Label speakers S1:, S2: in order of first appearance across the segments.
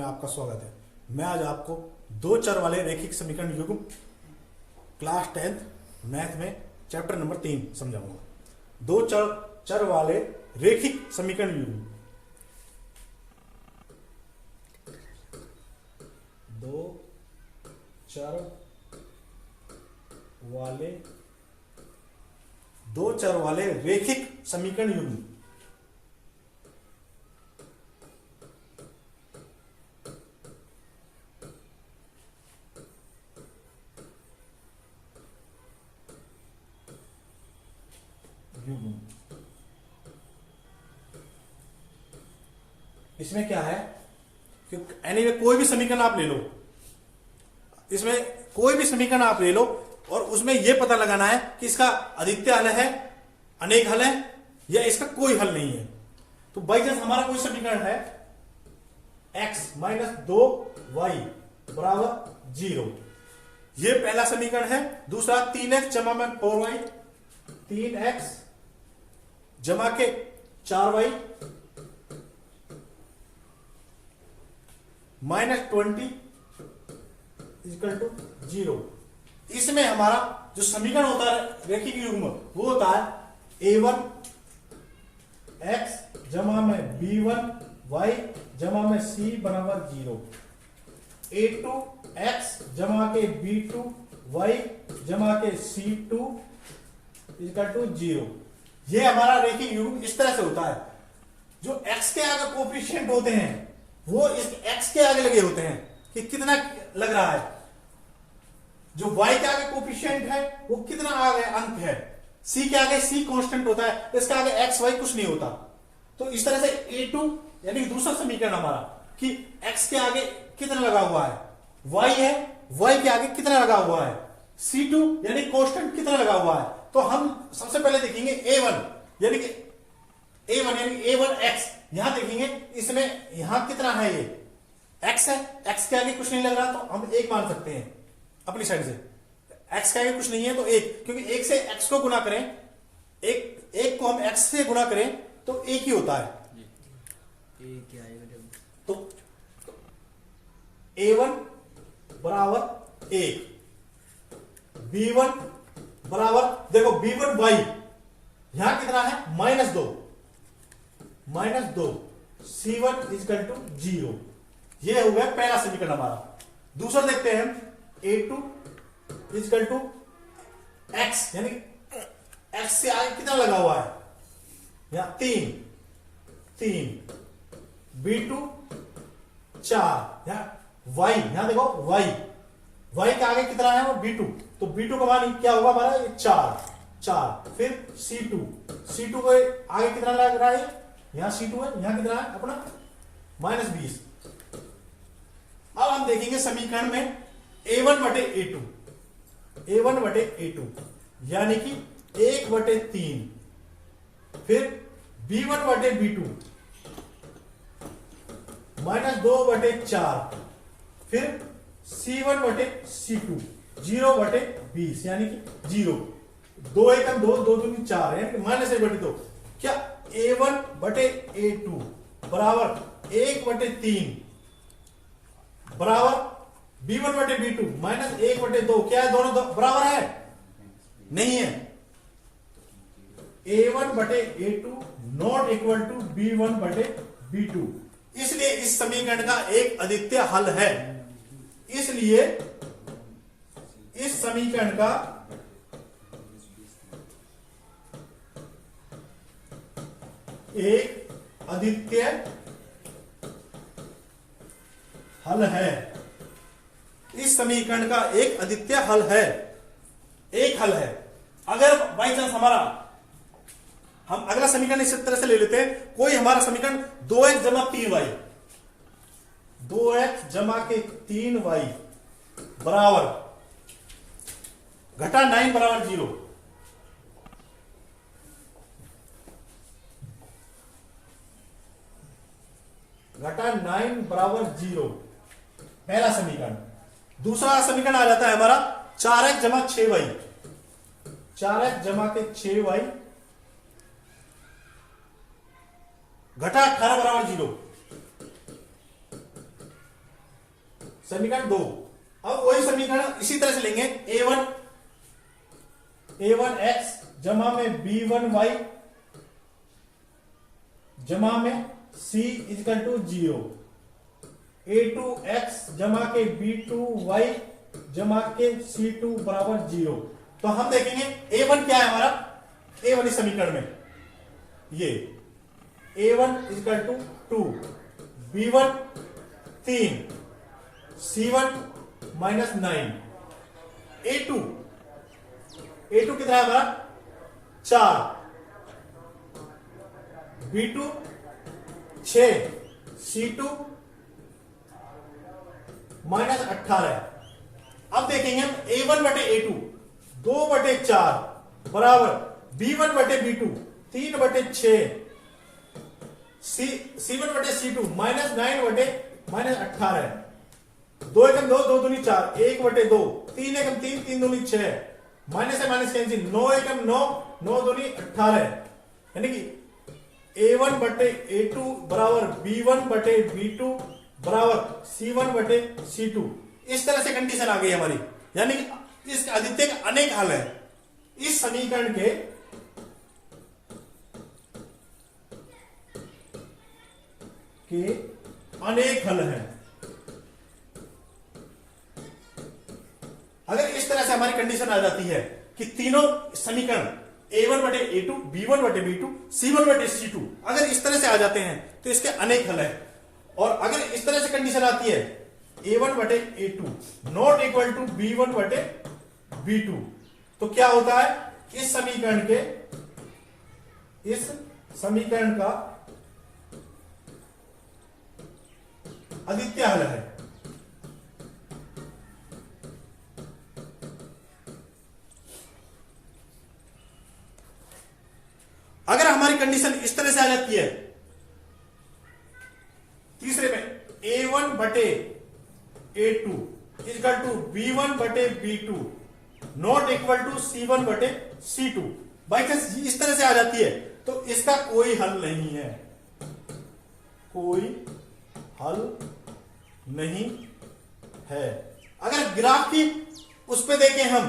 S1: में आपका स्वागत है। मैं आज आपको दो चर वाले रैखिक समीकरण युग्म क्लास 10th मैथ में चैप्टर नंबर 3 समझाऊंगा। दो चर वाले रैखिक समीकरण युग्म, दो चर वाले रैखिक समीकरण युग्म इसमें क्या है कि एनीवे कोई भी समीकरण आप ले लो, इसमें कोई भी समीकरण आप ले लो और उसमें यह पता लगाना है कि इसका अद्वितीय हल है, अनेक हल है या इसका कोई हल नहीं है। तो बाई चांस हमारा कोई समीकरण है x माइनस 2y बराबर 0, यह पहला समीकरण है। दूसरा 3x जमा में 4y, 3x जमा के 4y माइनस 20 इक्वल टू 0। इसमें हमारा जो समीकरण होता है रैखिक युग्म वो होता है a1 x जमा में b1 y जमा में c बराबर 0, a2 x जमा के b2 y जमा के c2 इक्वल टू 0। ये हमारा रैखिक युग्म इस तरह से होता है। जो x के आगे कोफिशिएंट होते हैं वो इस x के आगे लगे होते हैं कि कितना लग रहा है। जो y के आगे कोफिशिएंट है वो कितना आगे अंक है, c के आगे c कांस्टेंट होता है, इसके आगे x y कुछ नहीं होता। तो इस तरह से a2 यानी दूसरा समीकरण हमारा कि x के आगे कितना लगा हुआ है, y है, y के आगे कितना लगा हुआ है, c2 यानी कांस्टेंट कितना लगा हुआ है। तो हम सबसे पहले देखेंगे a1 यानी a1 x, यहां देखेंगे इसमें यहां कितना है, ये x है, x के आगे कुछ नहीं लग रहा तो हम एक मान सकते हैं अपनी साइड से। x के आगे कुछ नहीं है तो एक, क्योंकि एक से x को गुना करें, एक को हम x से गुना करें तो एक ही होता है। तो a1 बराबर 1, b1 बराबर, देखो b1 y यहां कितना है -2, c1 इक्वल टू 0। ये हो गया पहला समीकरण हमारा। दूसरा देखते हैं हम a2 इक्वल टू x यानी x से आगे कितना लगा हुआ है, यहां 3, b2 4, यहां देखो y के आगे कितना है वो b2, तो b2 का मान क्या होगा हमारा, ये 4। फिर c2 को आगे कितना लग रहा है, यहां c2 है, यहां कितना है अपना -20। अब हम देखेंगे समीकरण में a1 बटे a2 यानी कि 1/3, फिर b1 बटे b2 -2/4, फिर c1 बटे c2 0/20 यानी कि 0, 2 1 2 2 2 4 यानी कि -1/2। क्या a1 बटे a2 बराबर 1/3 बराबर b1 बटे b2 -1/2, क्या है, दोनों बराबर है, नहीं है। a1 बटे a2 not equal to b1 बटे b2, इसलिए इस समीकरण का एक अद्वितीय हल है। इसलिए इस समीकरण का एक अद्वितीय हल है। इस समीकरण का एक अद्वितीय हल है, एक हल है। अगर बाई चांस हम अगला समीकरण इस तरह से ले लेते हैं, कोई हमारा समीकरण 2x जमा 3y, 2x जमा के 3y बराबर घटा 9 बराबर 0, घटा 9 बराबर 0, पहला समीकरण। दूसरा समीकरण आ जाता है हमारा 4x जमा 6y, 4x जमा के 6y घटा 18 बराबर 0, समीकरण 2। अब वही समीकरण इसी तरह से लेंगे, a1 x जमा में b1 y जमा में c is equal to 0, a2 x जमा के b2 y जमा के c2 बराबर 0। तो हम देखेंगे a1 क्या है हमारा, a1 इस समीकरण में ये a1 is equal to 2, b1 3, c1 -9, a2 कितना है हमारा 4, b2 6, c2 -18। अब देखेंगे हम a1 बटे a2 2 बटे 4 बराबर b1 बटे b2 3 बटे 6, c1 बटे c2 -9 बटे -18। 2 एकम 2, 2 दूनी 4, 1 बटे 2, 3 एकम 3, 3 दूनी 6, माइनस से माइनस कैंसिल, 9 एकम 9, 9 दूनी 18। यानी कि a1 बटे a2 बराबर b1 बटे b2 बराबर c1 बटे c2। इस तरह से कंडीशन आ गई हमारी, यानी कि इस आदित्य का अनेक हल है। इस समीकरण के अनेक हल हैं। अगर इस तरह से हमारी कंडीशन आ जाती है कि तीनों समीकरण a1 बटे a2, b1 बटे b2, c1 बटे c2 अगर इस तरह से आ जाते हैं तो इसके अनेक हल है। और अगर इस तरह से कंडीशन आती है a1 बटे a2 not equal to b1 बटे b2, तो क्या होता है, इस समीकरण का अद्वितीय हल है। अगर हमारी कंडीशन इस तरह से आ जाती है, तीसरे में a1 बटे a2 इक्वल टू b1 बटे b2 not equal to c1 बटे c2, बाई चांस इस तरह से आ जाती है तो इसका कोई हल नहीं है, कोई हल नहीं है। अगर ग्राफ की उस पे देखें हम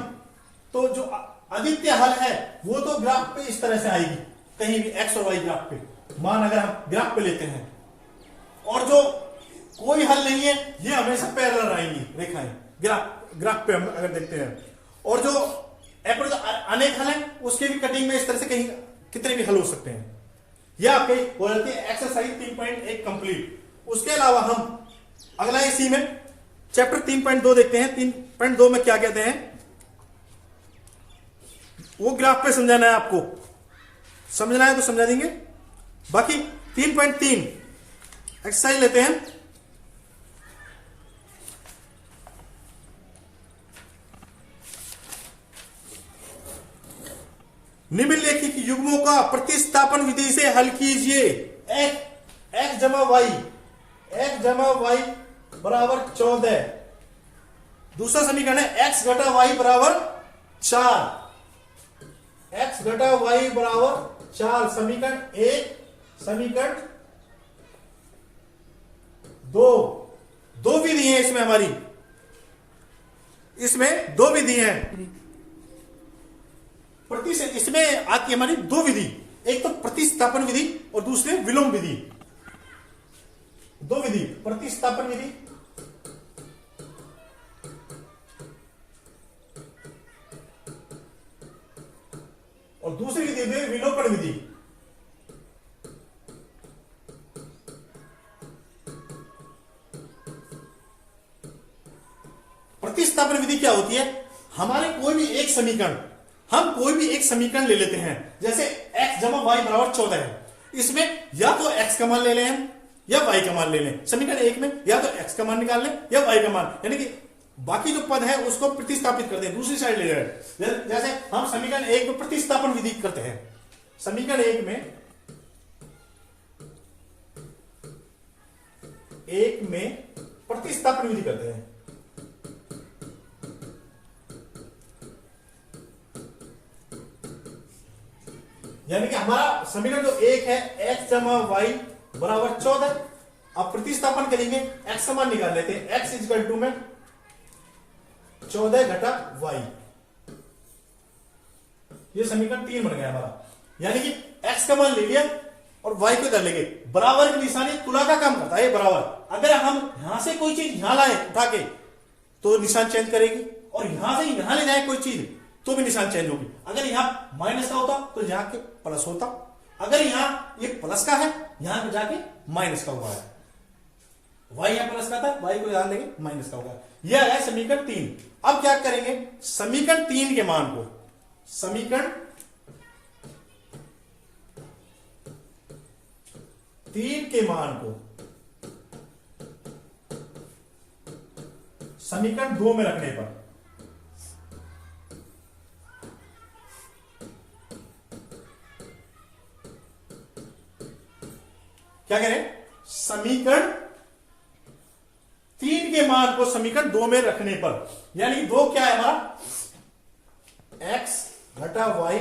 S1: तो जो अद्वितीय हल है वो तो ग्राफ पे इस तरह से आएगी, कहीं भी एक्स और वाई ग्राफ पे, मान अगर हम ग्राफ पे लेते हैं, और जो कोई हल नहीं है ये हमेशा पैरेलल आएंगी रेखाएं ग्राफ पे हम अगर देखते हैं। और जो अनेक हल है उसके भी कटिंग में इस तरह से कहीं कितने भी हल हो सकते हैं। यह आपके हो जाती है एक्सरसाइज 3.1 कंप्लीट। उसके अलावा हम अगला इसी में चैप्टर 3.2 देखते हैं। 3.2 में क्या कहते हैं वो ग्राफ पे समझाना है, आपको समझना है तो समझा देंगे। बाकी 3.3 एक्सरसाइज लेते हैं। निम्नलिखित युग्मों का प्रतिस्थापन विधि से हल कीजिए। एक्स जमा वाई बराबर 14। दूसरा समीकरण है एक्स घटा वाई बराबर 4। एक्स घटा वाई बराबर 4 समीकरण 1। समीकरण 2 विधि है इसमें हमारी, इसमें 2 विधि है। इसमें आती है हमारी 2 विधि, एक तो प्रतिस्थापन विधि और दूसरे विलोम विधि। 2 विधि, प्रतिस्थापन विधि और दूसरी विधि में विलोपन विधि। प्रतिस्थापन विधि क्या होती है, हमारे कोई भी एक समीकरण, हम कोई भी एक समीकरण ले लेते हैं, जैसे x जमा वाई बराबर 14 है। इसमें या तो x का मान ले लें हम या y का मान ले लें। समीकरण 1 में या तो x का मान निकाल लें या y का मान, यानी कि बाकी जो पद है उसको प्रतिस्थापित कर दें, दूसरी साइड ले जाए। जैसे हम समीकरण 1 में प्रतिस्थापन विधि करते हैं। समीकरण 1 में प्रतिस्थापन विधि करते हैं। यानी कि हमारा समीकरण जो 1 है x जमा वाई बराबर 14, अब प्रतिस्थापन करेंगे, x का मान निकाल लेते हैं। x इक्वल टू में 14 घटा y, ये समीकरण 3 बन गया हमारा। यानी कि x का मान ले लिया और y को इधर लेंगे। बराबर की निशानी तुला का काम करता है, बराबर। अगर हम यहां से कोई चीज यहां लाए उठा के तो निशान चेंज करेगी, और यहां से यहां ले जाए कोई चीज तो भी निशान चेंज होगी। अगर यहां माइनस का होता तो यहां के प्लस होता, अगर यहां ये प्लस का है यहां पे जाके माइनस का हुआ है। y यहां प्लस का था, y को यहां लेंगे माइनस का होगा। यह है समीकरण 3। अब क्या करेंगे, समीकरण 3 के मान को, समीकरण 3 के मान को समीकरण 2 में रखने पर क्या करें, समीकरण 3 के मान को समीकरण 2 में रखने पर, यानी 2 क्या है हमारा, x घटा y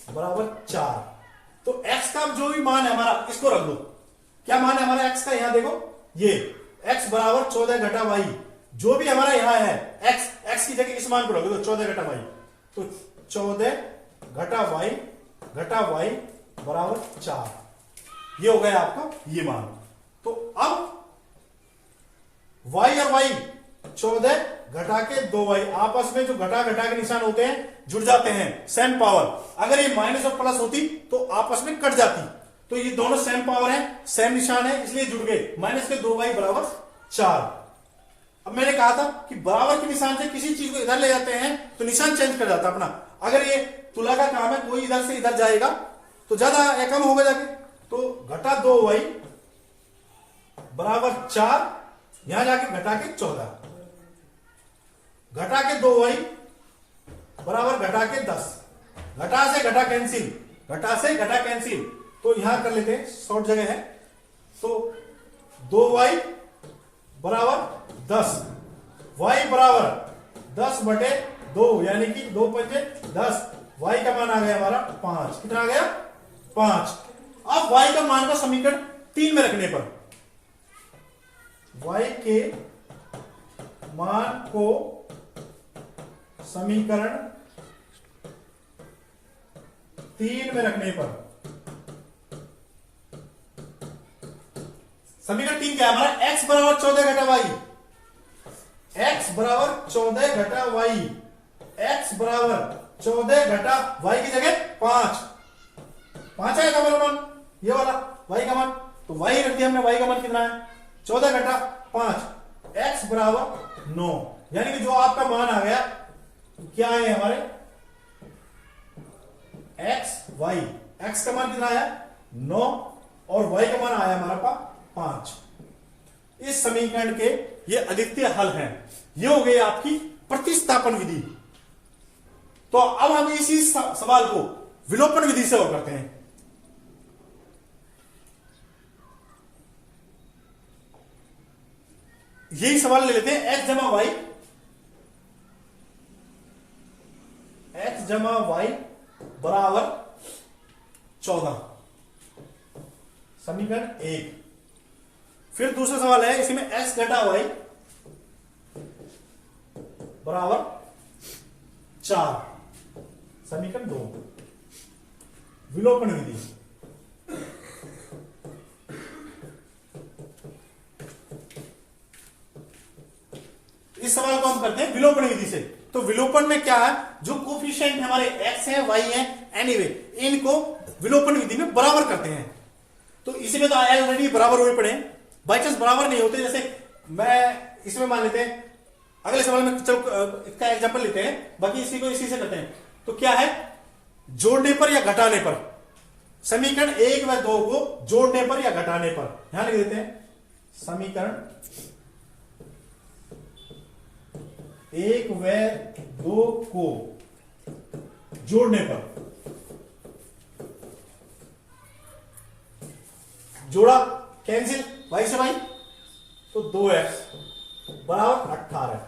S1: बराबर 4। तो x का जो भी मान है हमारा इसको रख दो। क्या मान है हमारा x का, यहां देखो, ये x बराबर 14 घटा y, जो भी हमारा यहां है x की जगह इस मान को रख दो 14 घटा y। तो 14 घटा y बराबर 4, ये हो गया आपका ये मान। तो अब y और y 14 घटा के 2y आपस में जो घटा के निशान होते हैं जुड़ जाते हैं, सेम पावर। अगर ये माइनस और प्लस होती तो आपस में कट जाती, तो ये दोनों सेम पावर है, सेम निशान है, इसलिए जुड़ गए। माइनस के 2y बराबर 4। अब मैंने कहा था कि बराबर के निशान से किसी चीज को इधर ले जाते हैं तो निशान चेंज कर जाता अपना। अगर ये तुला का काम है, कोई इधर से इधर जाएगा तो ज्यादा या कम होगा जाके, तो घटा 2y बराबर 4, यहां जाके घटा के 14, घटा के 2y बराबर घटा के 10, घटा से घटा कैंसिल, घटा से घटा कैंसिल, तो यहां कर लेते हैं, शॉर्ट जगह है। तो 2y बराबर 10, y बराबर 10 बटे 2, यानी कि 2 पंजे 10, y का मान आ गया हमारा 5। कितना आ गया, 5। अब y का मान का समीकरण 3 में रखने पर, y के मान को समीकरण 3 में रखने पर, समीकरण 3 क्या है हमारा, x बराबर 14 घटा y, x बराबर 14 घटा y, x बराबर 14 घटा y की जगह 5 आएगा मेरा मान, ये वाला y का मान। तो y रख दिया हमने, y का मान कितना है, 14 घटा 5, x बराबर 9। यानी कि जो आपका मान आ गया क्या है हमारे, x का मान कितना आया 9, और y का मान आया हमारा पास 5। इस समीकरण के ये अद्वितीय हल हैं। ये हो गई आपकी प्रतिस्थापन विधि। तो अब हम इसी सवाल को विलोपन विधि से हल करते हैं। यही सवाल ले लेते हैं, x जमा y बराबर 14, समीकरण 1। फिर दूसरा सवाल है, इसमें x घटा y बराबर 4, समीकरण 2, विलोपन विधि। इस सवाल को हम करते हैं विलोपन विधि से। तो विलोपन में क्या है, जो कोफिशिएंट हमारे x है y है एनीवे, इनको विलोपन विधि में बराबर करते हैं। तो इसी में तो आया ऑलरेडी बराबर हुए पड़े, बाई चांस बराबर नहीं होते, जैसे मैं इसमें मान लेते हैं, अगले सवाल में चलो इसका एग्जांपल लेते हैं, बाकी इसी को इसी से करते हैं। तो क्या है, जोड़ने पर या घटाने पर, समीकरण 1 व 2 को जोड़ने पर या घटाने पर, यहां लिख देते हैं समीकरण 1 व 2 को जोड़ने पर, जोड़ा कैंसिल y से y, तो 2x बराबर 18,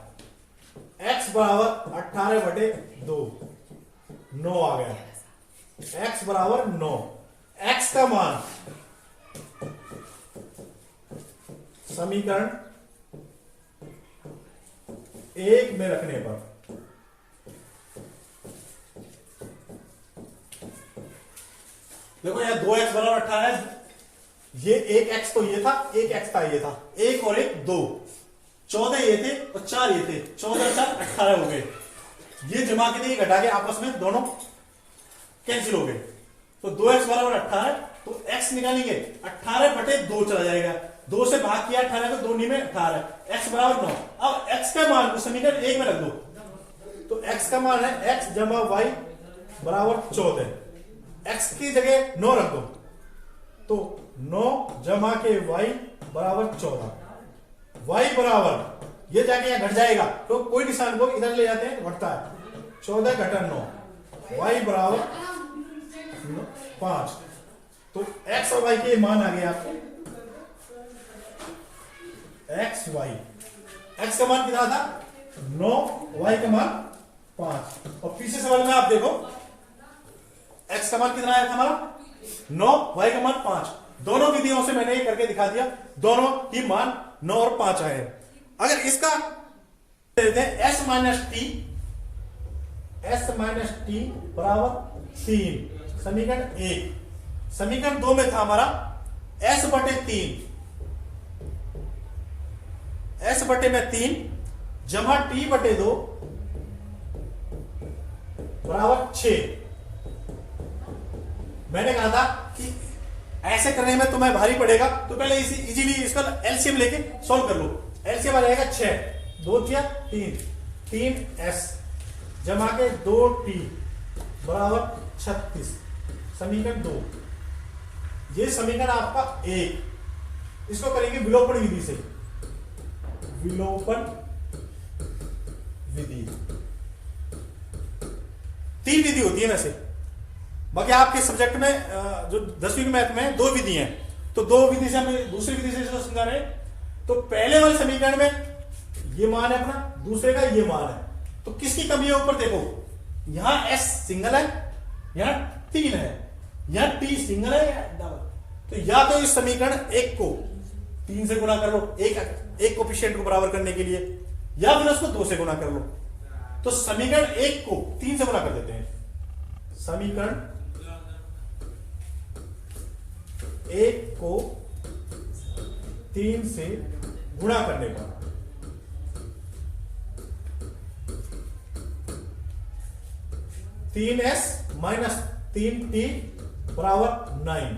S1: x बराबर 18 बटे 2, 9 आ गया, x बराबर 9। x का मान समीकरण एक में रखने पर देखो यहां 2x बराबर 18, ये एक x तो ये था, एक x था ये था, एक और एक 2, 14 ये थे और 4 ये थे, 14 4 18 हो गए। ये जमा के दिए घटा के आपस में दोनों कैंसिल हो गए, तो 2x बराबर 18, तो x निकालेंगे 18 बटे 2 चला जाएगा, 2 से भाग किया 18 को, 2 में 18, x बराबर 9। अब x का मान को समीकरण एक में रख दो, तो x का मान है x जमा y बराबर 14, x की जगह 9 रख दो, तो 9 जमा के y बराबर 14, y बराबर ये जाके यहां घट जाएगा, तो कोई निशान को इधर ले जाते हैं घटता है, 14 घटा 9, y बराबर 5, तो x और y के मान आ गए आपके, x y, x का मान कितना था 9, y का मान 5, और पीछे सवाल में आप देखो x का मान कितना आया था हमारा 9, y का मान 5, दोनों विधियों से मैंने ये करके दिखा दिया, दोनों ही मान 9 और 5 आए। अगर इसका देते हैं s माइनस टी बराबर 3, समीकरण 1, समीकरण 2 में था हमारा s बटे 3 जमा t बटे 2 बराबर 6। मैंने कहा था कि ऐसे करने में तुम्हें भारी पड़ेगा, तो पहले इजीली इसका एलसीएम लेके सॉल्व कर लो। एलसीएम आ जाएगा 6, 2 3, 3s जमा के 2t बराबर 36, समीकरण 2। ये समीकरण आपका 1, इसको करेंगे विलोपन विधि से, विलोपन विधि 3 विधि होती है वैसे, बाकी आपके सब्जेक्ट में जो 10वीं मैथ में 2 विधि हैं, तो 2 विधि से हम दूसरी विधि से इसको समझा रहे हैं। तो पहले वाले समीकरण में ये मान है अपना, दूसरे का ये मान है, तो किसकी कमी है ऊपर देखो, यहां s सिंगल है, यहां 3 है, यहां t सिंगल है या डबल, तो या तो इस समीकरण 1 को 3 से गुणा कर लो, एक कोफिशिएंट को बराबर करने के लिए, या फिर उसको 2 से गुणा कर लो। तो समीकरण 1 को 3 से गुणा कर देते हैं, समीकरण 1 को 3 से गुणा करने पर तीन एस माइनस 3t बराबर 9,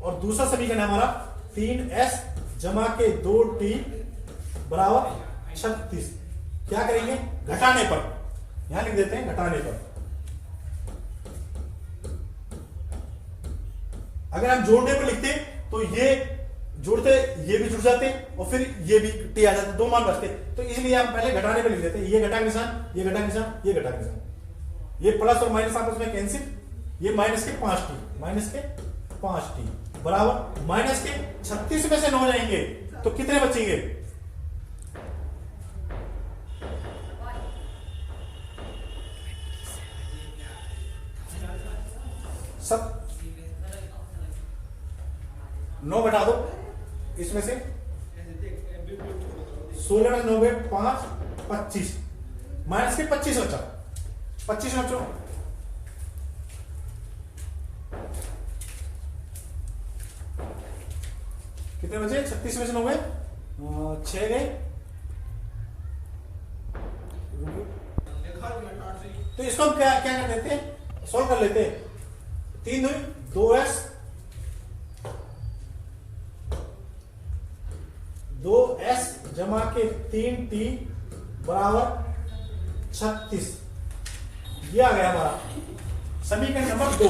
S1: और दूसरा समीकरण है हमारा 3s जमा के 2t बराबर 36। क्या करेंगे घटाने पर, यहां लिख देते हैं घटाने पर। अगर हम जोड़ने पर लिखते तो ये जोड़ते, ये भी जुड़ जाते और फिर ये भी टी आ जाते, 2 मान बचते, तो इसलिए हम पहले घटाने पर लिख देते, ये घटा निशान, ये घटा निशान, ये घटा निशान, ये प्लस और माइनस आपस में कैंसिल, ये माइनस के 5t बराबर माइनस के 36 में से 9 जाएंगे तो कितने बचेंगे, सब 9 घटा दो इसमें से, 16 में 9 5 25, माइनस के 25 बचा, 25 बचो, कितने बचे, 36 में से 9 6 गए, तो इसको हम क्या क्या कर देते हैं, सॉल्व कर लेते हैं। 3 2s जमा के 3t बराबर 36, ये आ गया हमारा समीकरण नंबर 2।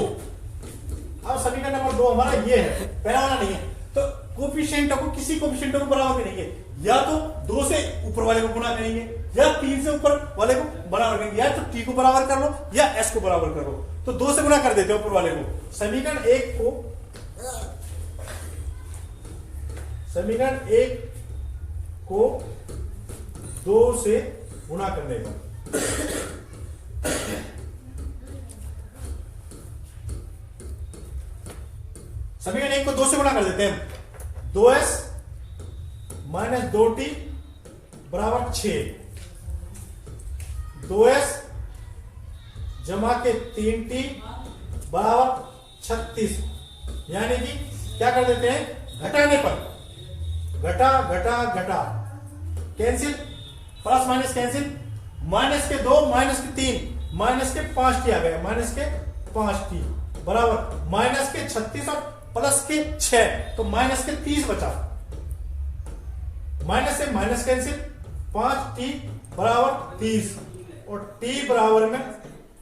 S1: अब समीकरण नंबर 2 हमारा ये है, पहला वाला नहीं है, तो कोफिशिएंट को किसी कोफिशिएंट को बराबर करेंगे, या तो 2 से ऊपर वाले को गुणा करेंगे, या 3 से ऊपर वाले को बराबर करेंगे, या तो t को बराबर कर लो या s को बराबर कर लो, तो 2 से गुणा कर देते हैं ऊपर वाले को। समीकरण 1 को 2 से गुणा करने पर समीकरण 1 को 2 से गुणा कर देते हैं, 2s माइनस 2t बराबर 6, 2s जमा के 3t बराबर 36। यानी कि क्या कर देते हैं, घटाने पर घटा घटा घटा cancel, plus minus cancel, minus के 2 माइनस के 3 माइनस के 5t आ गया, माइनस के 5t बराबर माइनस के 36 और प्लस के 6 तो माइनस के 30 बचा। माइनस से माइनस कैंसिल, 5t बराबर 30 और t बराबर में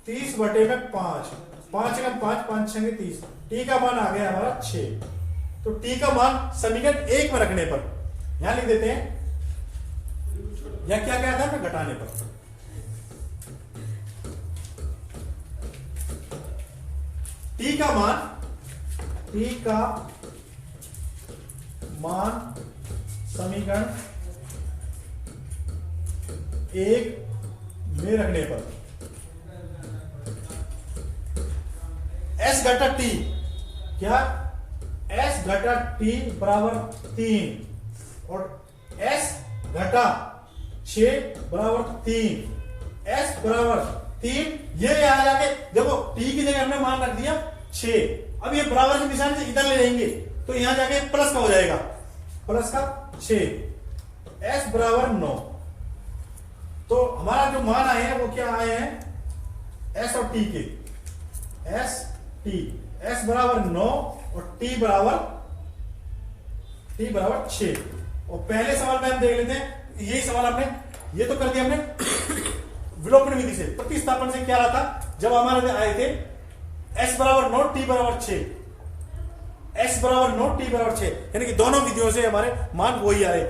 S1: 30 बटे में 5, 5 का 5 5 6 30, t का मान आ गया हमारा 6। तो t का मान समीकरण 1 में रखने पर यहां लिख देते हैं, या क्या क्या था, घटाने पर। t का मान समीकरण 1 में रखने पर s घटा t, क्या s घटा t बराबर 3 और s घटा 6 बराबर 3, s बराबर 3, ये यहां जाके देखो t की जगह हमने मान रख दिया 6, अब ये बराबर के निशान से इधर ले जाएंगे तो यहां जाके प्लस का हो जाएगा, प्लस का 6, s बराबर 9। तो हमारा जो मान आए हैं वो क्या आए हैं, s और t के, s बराबर 9 और t बराबर 6। और पहले सवाल में हम देख लेते हैं, यही सवाल हमने ये तो कर दिया हमने विलोपन विधि से, प्रतिस्थापन से क्या रहा था, जब हमारे आए थे s बराबर 9 t बराबर 6, s बराबर 9 t बराबर 6, यानी कि दोनों विधियों से हमारे मान वही आ रहे।